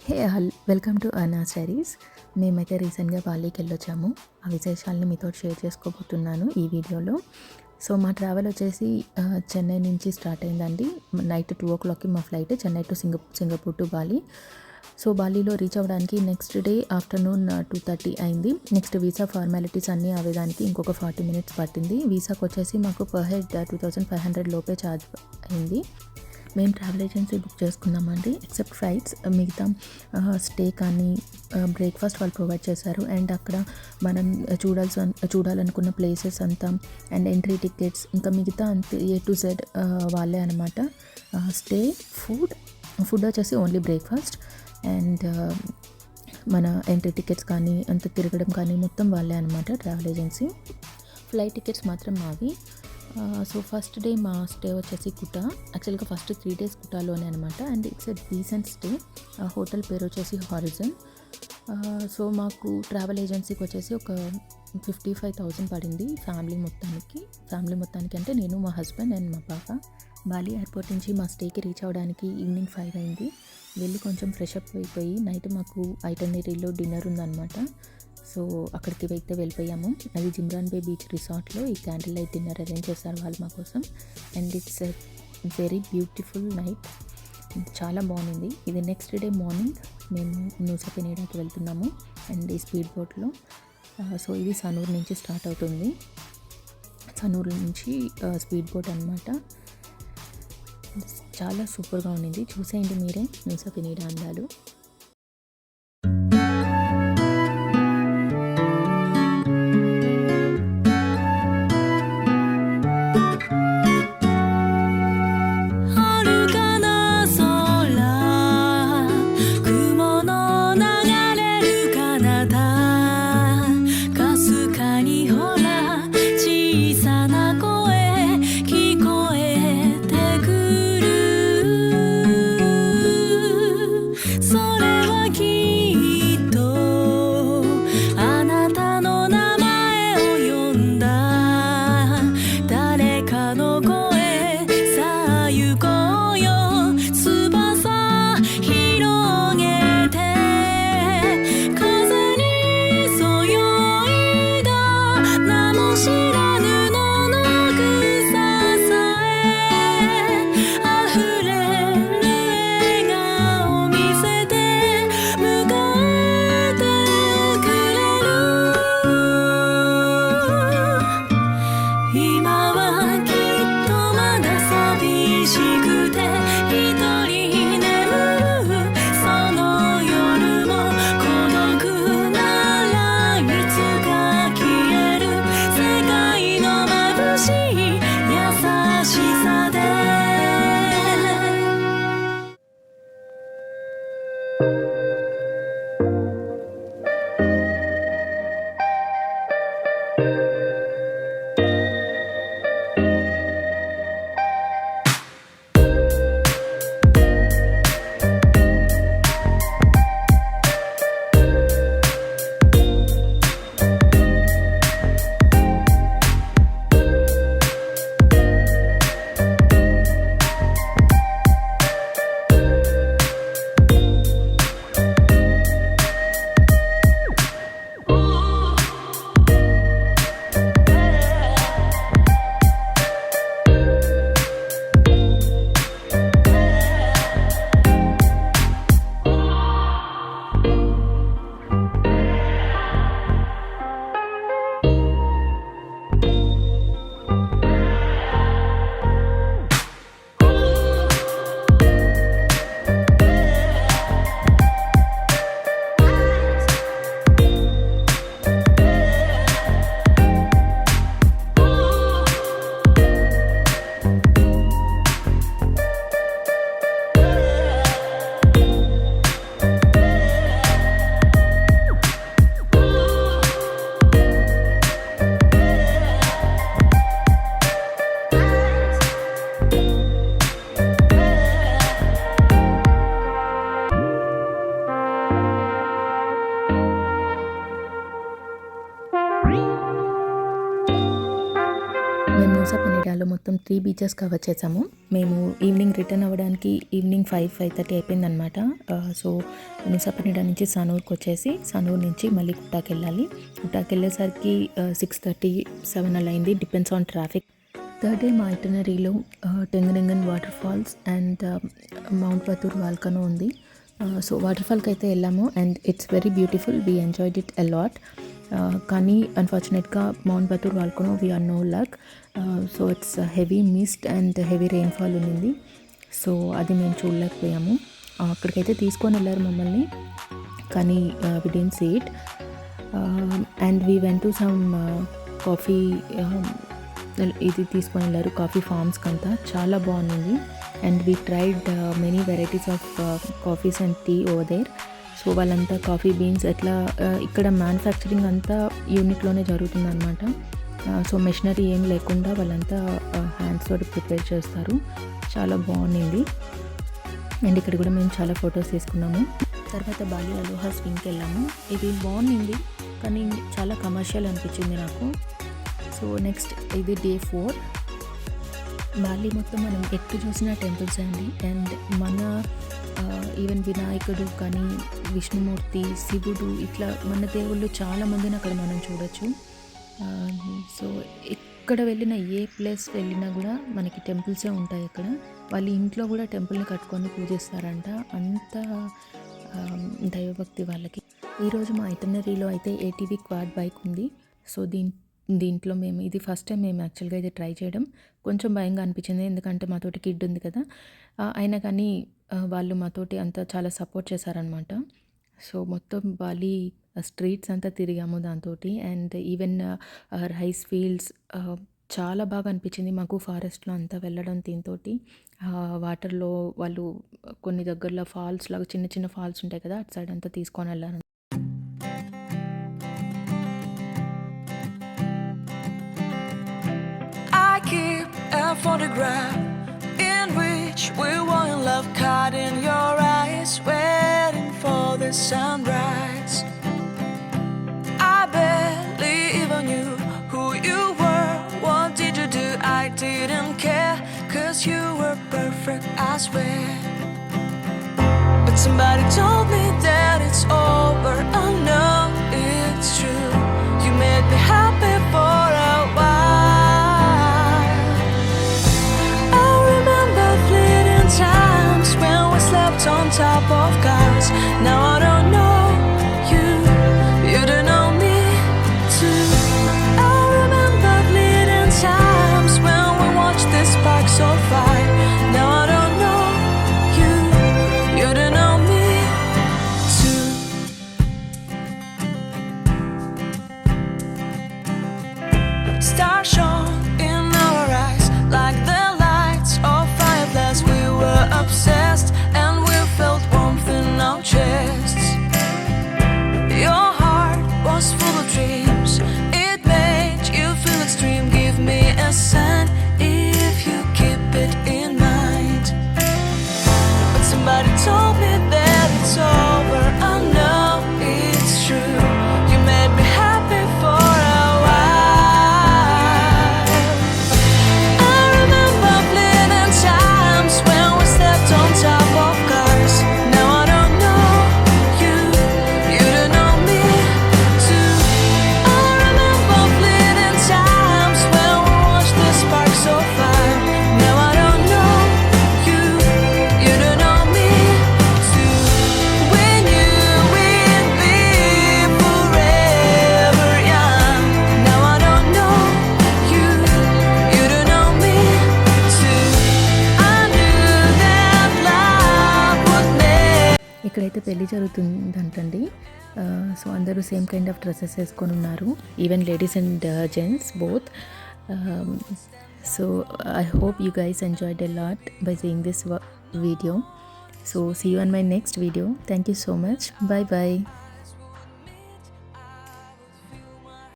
Hey all welcome to అనా studies. మేమైతే రీసెంట్గా బాలీకి వెళ్ళొచ్చాము. ఆ విశేషాలని మీతో షేర్ చేసుకోబోతున్నాను ఈ వీడియోలో. సో మా ట్రావెల్ వచ్చేసి చెన్నై నుంచి స్టార్ట్ అయిందండి. నైట్ 2 o'clockకి మా flight Chennai to Singapore to Bali. So బాలీలో రీచ్ అవ్వడానికి నెక్స్ట్ డే ఆఫ్టర్నూన్ 2:30 అయింది. నెక్స్ట్ వీసా ఫార్మాలిటీస్ అన్నీ అవ్వడానికి ఇంకొక 40 minutes పట్టింది. వీసాకి వచ్చేసి మాకు పర్ హెడ్ 2500 లోపే ఛార్జ్ అయింది. మేము ట్రావెల్ ఏజెన్సీ బుక్ చేసుకున్నామండి. ఎక్సెప్ట్ ఫ్లైట్స్, మిగతా స్టే కానీ బ్రేక్ఫాస్ట్ వాళ్ళు ప్రొవైడ్ చేశారు. అండ్ అక్కడ మనం చూడాలనుకున్న ప్లేసెస్ అంతా అండ్ ఎంట్రీ టికెట్స్ ఇంకా మిగతా అంతే A to Z వాళ్ళే అనమాట. స్టే, ఫుడ్ వచ్చేసి ఓన్లీ బ్రేక్ఫాస్ట్ అండ్ మన ఎంట్రీ టికెట్స్ కానీ అంత తిరగడం కానీ మొత్తం వాళ్ళే అనమాట ట్రావెల్ ఏజెన్సీ. ఫ్లైట్ టికెట్స్ మాత్రం మావి. సో ఫస్ట్ డే మా స్టే వచ్చేసి కుటా. యాక్చువల్గా ఫస్ట్ 3 days కుటాలోనే అనమాట. And it's a decent stay. Hotel పేరు వచ్చేసి హారిజన్. సో మాకు ట్రావెల్ ఏజెన్సీకి వచ్చేసి ఒక 55,000 పడింది ఫ్యామిలీ మొత్తానికి అంటే నేను, మా హస్బెండ్ అండ్ మా పాప. బాలి ఎయిర్పోర్ట్ నుంచి మా స్టేకి రీచ్ అవ్వడానికి ఈవినింగ్ 5 అయింది. వెళ్ళి కొంచెం ఫ్రెష్ అప్ అయిపోయి నైట్ మాకు ఐటనరీలో డిన్నర్ ఉందన్నమాట. సో అక్కడికి వెళ్ళిపోయాము. అది జిమ్రాన్ బే బీచ్ రిసార్ట్లో ఈ క్యాండిల్ లైట్ డిన్నర్ అరేంజ్ చేశారు వాళ్ళు మా కోసం. And it's a very beautiful night. చాలా బాగుంది. ఇది నెక్స్ట్ డే మార్నింగ్ మేము నూసా పెనీడాకి వెళ్తున్నాము అండ్ ఈ స్పీడ్ బోట్లో. సో ఇది సనూర్ నుంచి స్టార్ట్ అవుతుంది. సనూర్ నుంచి స్పీడ్ బోట్ అనమాట. చాలా సూపర్గా ఉండింది. చూసేయండి మీరే నూసా పెనీడా అందాలు. 3 బీచెస్ కవర్ చేసాము. మేము ఈవినింగ్ రిటర్న్ అవ్వడానికి ఈవినింగ్ 5:30 అయిపోయిందనమాట. సో ముసాపేట నుంచి సనూర్కి వచ్చేసి సనూర్ నుంచి మళ్ళీ కుట్టాకి వెళ్ళాలి. కుట్టాకి వెళ్ళేసరికి 6:30, 7 అలా అయింది, depends on traffic. Third day మా ఐటనరీలో Tegenungan water falls and mount Batur volcano ఉంది. సో వాటర్ ఫాల్కి అయితే వెళ్ళాము and it's very beautiful. We enjoyed it a lot. కానీ అన్ఫార్చునేట్గా mount Batur volcano we are no luck. So it's heavy mist and heavy rainfall ఉంది. So అది మేము చూడలేకపోయాము. అక్కడికైతే తీసుకొని వెళ్ళారు మమ్మల్ని, కానీ we didn't see it. And we went to some coffee, ఇది తీసుకొని వెళ్ళారు కాఫీ ఫార్మ్స్కి అంతా. చాలా బాగుంది. And we tried many varieties of coffees and tea over there. So వాళ్ళంతా కాఫీ బీన్స్ ఎట్లా ఇక్కడ మ్యానుఫ్యాక్చరింగ్ అంతా యూనిట్లోనే జరుగుతుంది అనమాట. సో మెషినరీ ఏం లేకుండా వాళ్ళంతా హ్యాండ్స్ తోటి ప్రిపేర్ చేస్తారు. చాలా బాగుంది. అండ్ ఇక్కడ కూడా మేము చాలా ఫొటోస్ తీసుకున్నాము. తర్వాత బాలి అలోహా స్వింగ్కి వెళ్ళాము. ఇది బాగుంది కానీ చాలా కమర్షియల్ అనిపించింది నాకు. సో నెక్స్ట్ ఇది డే 4. బాలి మొత్తం మనం ఎటు చూసిన టెంపుల్స్ అండి. అండ్ మన ఈవెన్ వినాయకుడు కానీ విష్ణుమూర్తి, శివుడు, ఇట్లా మన దేవుళ్ళు చాలామందిని అక్కడ మనం చూడొచ్చు. సో ఎక్కడ వెళ్ళినా, ఏ ప్లేస్ వెళ్ళినా కూడా మనకి టెంపుల్సే ఉంటాయి అక్కడ. వాళ్ళ ఇంట్లో కూడా టెంపుల్ని కట్టుకొని పూజిస్తారంట. అంత దైవభక్తి వాళ్ళకి. ఈరోజు మా ఐటనరీలో అయితే ATV క్వాడ్ బైక్ ఉంది. సో దీంట్లో మేము ఇది ఫస్ట్ టైం మేము యాక్చువల్గా ఇది ట్రై చేయడం. కొంచెం భయంగా అనిపించింది, ఎందుకంటే మాతోటి కిడ్ ఉంది కదా. అయినా కానీ వాళ్ళు మాతోటి అంతా చాలా సపోర్ట్ చేశారనమాట. సో మొత్తం బాలి స్ట్రీట్స్ అంతా తిరిగాము దాంతో. అండ్ ఈవెన్ రైస్ ఫీల్డ్స్ చాలా బాగా అనిపించింది మాకు. ఫారెస్ట్లో అంతా వెళ్ళడం దీంతో. వాటర్లో వాళ్ళు కొన్ని దగ్గరలో ఫాల్స్ లాగా చిన్న చిన్న ఫాల్స్ ఉంటాయి కదా, అటు సైడ్ అంతా తీసుకొని వెళ్ళారు. Photograph in which we were in love, caught in your eyes, waiting for the sunrise. I barely even knew who you were. What did you do? I didn't care, 'cause you were perfect, I swear. But somebody told me that it's over. I know it's true. You made me happy for a while. Times when we slept on top of cars. Now I don't know you, you don't know me too. I remember fleeting times when we watched the sparks so fire. Now I don't know you, you don't know me too. Stars shone in our eyes like the lights of fireflies. We were obsessed and we felt warmth in our chests. Your heart was full of dreams. It made you feel extreme. Give me a sign if you keep it in mind. But somebody told me that it's over. I know it's true. You made me happy for a while. I remember fleeting times when we slept on top of cars. Now I don't know you, you don't know me too. I remember fleeting times when we watched the sparks so fire. Now I don't know you, you don't know me too. We knew we'd be forever young. Now I don't know you, you don't know me too. I knew that love would make. ఇక్కడైతే పెళ్లి జరుగుతుందంటండి. So అందరూ same kind of dresses వేసుకొని ఉన్నారు, even ladies and gents both. So I hope you guys enjoyed a lot by seeing this video. So see you on my next video. Thank you so much. Bye bye.